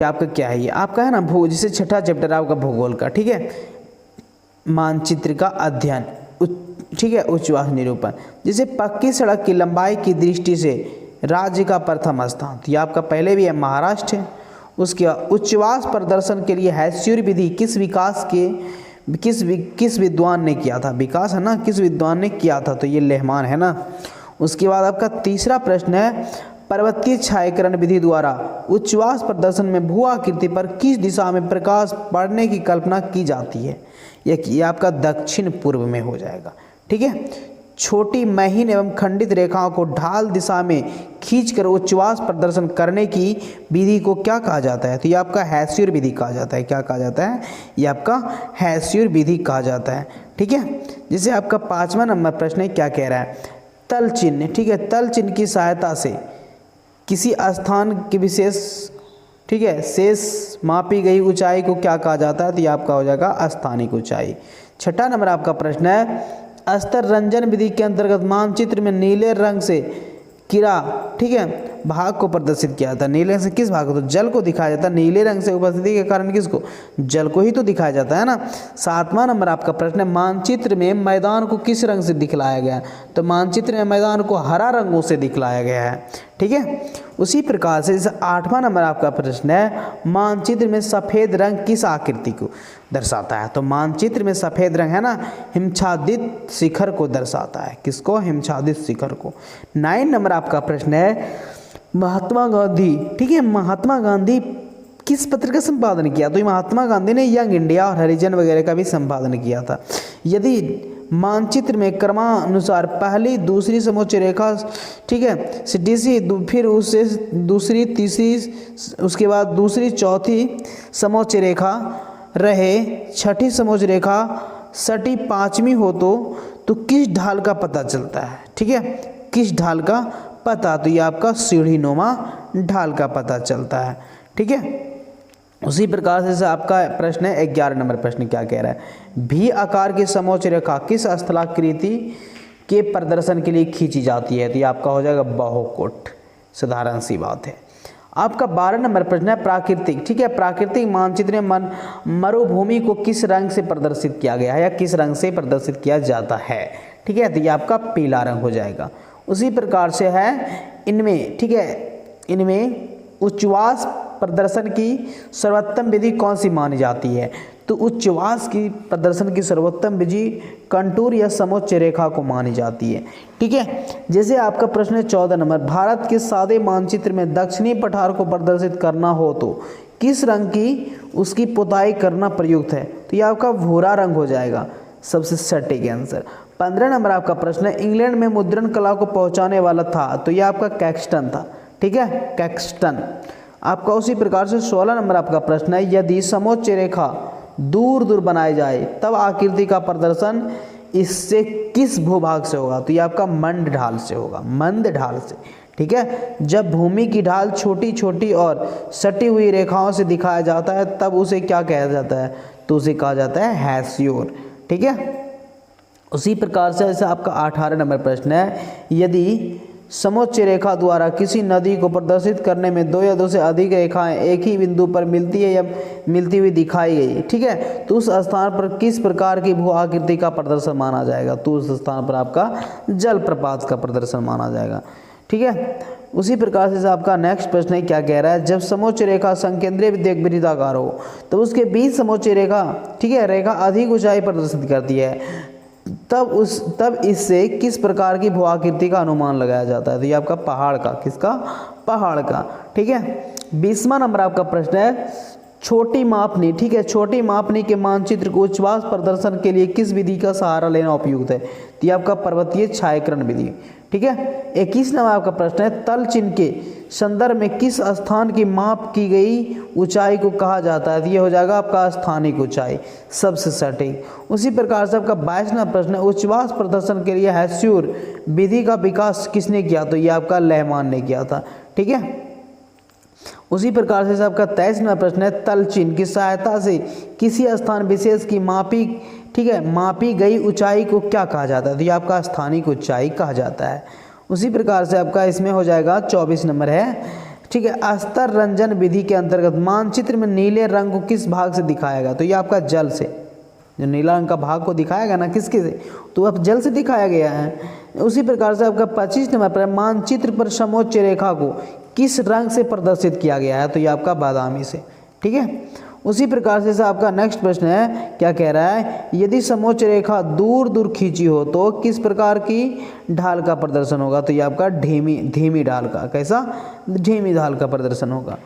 आपका क्या है, ये आपका है ना जैसे छठा चैप्टर आपका भूगोल का, ठीक है, मानचित्र का अध्ययन, ठीक है, उच्चवास निरूपण। जैसे पक्की सड़क की लंबाई की दृष्टि से राज्य का प्रथम स्थान, तो ये आपका पहले भी है महाराष्ट्र है। उसके बाद उच्चवास प्रदर्शन के लिए हैस्यूर विधि किस विद्वान ने किया था, विकास है ना, किस विद्वान ने किया था, तो ये लेहमान है ना। उसके बाद आपका तीसरा प्रश्न है, पर्वतीय छायांकन विधि द्वारा उच्चवास प्रदर्शन में भू आकृति पर किस दिशा में प्रकाश पड़ने की कल्पना की जाती है, ये आपका दक्षिण पूर्व में हो जाएगा, ठीक है। छोटी महीन एवं खंडित रेखाओं को ढाल दिशा में खींचकर उच्चवास प्रदर्शन करने की विधि को क्या कहा जाता है, तो ये आपका हैस्यूर विधि कहा जाता है। क्या कहा जाता है, ये आपका हैस्यूर विधि कहा जाता है, ठीक है। जैसे आपका 5वां नंबर प्रश्न है, क्या कह रहा है, तल चिन्ह, ठीक है, तल चिन्ह की सहायता से किसी स्थान की विशेष, ठीक है, शेष मापी गई ऊंचाई को क्या कहा जाता है, तो ये आपका हो जाएगा स्थानिक ऊंचाई। छठा नंबर आपका प्रश्न है, स्तर रंजन विधि के अंतर्गत मानचित्र में नीले रंग से किरा, ठीक है, भाग को प्रदर्शित किया था। नीले रंग से किस भाग को, तो जल को दिखाया जाता है। नीले रंग से उपस्थिति के कारण किसको, जल को ही तो दिखाया जाता है ना। 7वां नंबर आपका प्रश्न है, मानचित्र में मैदान को किस रंग से दिखलाया गया, तो मानचित्र में मैदान को हरा रंगों से दिखलाया गया है, ठीक है। उसी प्रकार से जैसे 8वां नंबर आपका प्रश्न है, मानचित्र में सफ़ेद रंग किस आकृति को दर्शाता है, तो मानचित्र में सफ़ेद रंग है ना, हिमच्छादित शिखर को दर्शाता है। किसको, हिमच्छादित शिखर को। 9 नंबर आपका प्रश्न है, महात्मा गांधी, ठीक है, महात्मा गांधी किस पत्र का संपादन किया, तो महात्मा गांधी ने यंग इंडिया और हरिजन वगैरह का भी संपादन किया था। यदि मानचित्र में क्रमानुसार पहली दूसरी समोच्च रेखा, ठीक है, सीटीसी, फिर उससे दूसरी तीसरी, उसके बाद दूसरी चौथी समोच्च रेखा रहे, छठी समोच्च रेखा सटी पांचवी हो तो किस ढाल का पता चलता है, ठीक है, किस ढाल का पता, तो ये आपका सीढ़ीनुमा ढाल का पता चलता है, ठीक है। उसी प्रकार से आपका प्रश्न है 11 नंबर प्रश्न, क्या कह रहा है, भी आकार की समोच्च रेखा किस स्थलाकृति के प्रदर्शन के लिए खींची जाती है, तो ये आपका हो जाएगा बहुकोट, साधारण सी बात है। आपका 12 नंबर प्रश्न है, प्राकृतिक, ठीक है, प्राकृतिक मानचित्र में मरुभूमि को किस रंग से प्रदर्शित किया गया है या किस रंग से प्रदर्शित किया जाता है, ठीक है, तो ये आपका पीला रंग हो जाएगा। उसी प्रकार से है इनमें, ठीक है, इनमें उच्चवास प्रदर्शन की सर्वोत्तम विधि कौन सी मानी जाती है, तो उच्चवास की प्रदर्शन की सर्वोत्तम विधि कंटूर या समोच्च रेखा को मानी जाती है, ठीक है। जैसे आपका प्रश्न है 14 नंबर, भारत के सादे मानचित्र में दक्षिणी पठार को प्रदर्शित करना हो तो किस रंग की उसकी पुताई करना प्रयुक्त है, तो ये आपका भूरा रंग हो जाएगा, सबसे सटीक आंसर। 15 नंबर आपका प्रश्न है, इंग्लैंड में मुद्रण कला को पहुंचाने वाला था, तो ये आपका कैक्सटन था, ठीक है, कैक्सटन आपका। उसी प्रकार से 16 नंबर आपका प्रश्न है, यदि समोच्च रेखा दूर दूर बनाई जाए तब आकृति का प्रदर्शन इससे किस भूभाग से होगा, तो ये आपका मंद ढाल से होगा, मंद ढाल से, ठीक है। जब भूमि की ढाल छोटी छोटी और सटी हुई रेखाओं से दिखाया जाता है तब उसे क्या कहा जाता है, तो उसे कहा जाता है हैस्यूर, ठीक है। उसी प्रकार से ऐसे आपका 18 नंबर प्रश्न है, यदि समोच्च रेखा द्वारा किसी नदी को प्रदर्शित करने में दो या दो से अधिक रेखाएं एक ही बिंदु पर मिलती है या मिलती हुई दिखाई गई, ठीक है, तो उस स्थान पर किस प्रकार की भू आकृति का प्रदर्शन माना जाएगा, तो उस स्थान पर आपका जलप्रपात का प्रदर्शन माना जाएगा, ठीक है। उसी प्रकार से आपका नेक्स्ट प्रश्न है, क्या कह रहा है, जब समोच्च रेखा संकेंद्रीय वृत्ताकार हो तो उसके बीच समोच्च रेखा, ठीक है, रेखा अधिक ऊंचाई प्रदर्शित करती है, तब इससे किस प्रकार की भू आकृति का अनुमान लगाया जाता है, तो ये आपका पहाड़ का, किसका, पहाड़ का, ठीक है। 20वां नंबर आपका प्रश्न है, छोटी मापनी, ठीक है, छोटी मापनी के मानचित्र को उच्चवास प्रदर्शन के लिए किस विधि का सहारा लेना उपयुक्त है, तो ये आपका पर्वतीय छायांकन विधि, ठीक है। 21 नंबर आपका प्रश्न है, तल चिन्ह के संदर्भ में किस स्थान की माप की गई ऊंचाई को कहा जाता है, तो ये हो जाएगा आपका स्थानिक ऊंचाई, सबसे सटीक। उसी प्रकार से आपका 22वां प्रश्न है, उच्चवास प्रदर्शन के लिए हैस्यूर विधि का विकास किसने किया, तो ये आपका लेहमान ने किया था, ठीक है। उसी प्रकार से आपका 23वां प्रश्न है, तल चिन्ह की सहायता से किसी स्थान विशेष की मापी, ठीक है, मापी गई ऊंचाई को क्या कहा जाता है, तो ये आपका स्थानिक ऊंचाई कहा जाता है। उसी प्रकार से आपका इसमें हो जाएगा 24 नंबर है, ठीक है। अस्तर रंजन विधि के अंतर्गत मानचित्र में नीले रंग को किस भाग से दिखाया गया? तो ये आपका जल से, जो नीला रंग का भाग को दिखाया गया ना किसके से, तो अब जल से दिखाया गया है। उसी प्रकार से आपका 25 नंबर पर मानचित्र पर समोच्च रेखा को किस रंग से प्रदर्शित किया गया है? तो ये आपका बादामी से। ठीक है। उसी प्रकार से आपका नेक्स्ट प्रश्न है, क्या कह रहा है, यदि समोच्च रेखा दूर दूर खींची हो तो किस प्रकार की ढाल का प्रदर्शन होगा? तो ये आपका धीमी ढाल का, कैसा, धीमी ढाल का प्रदर्शन होगा।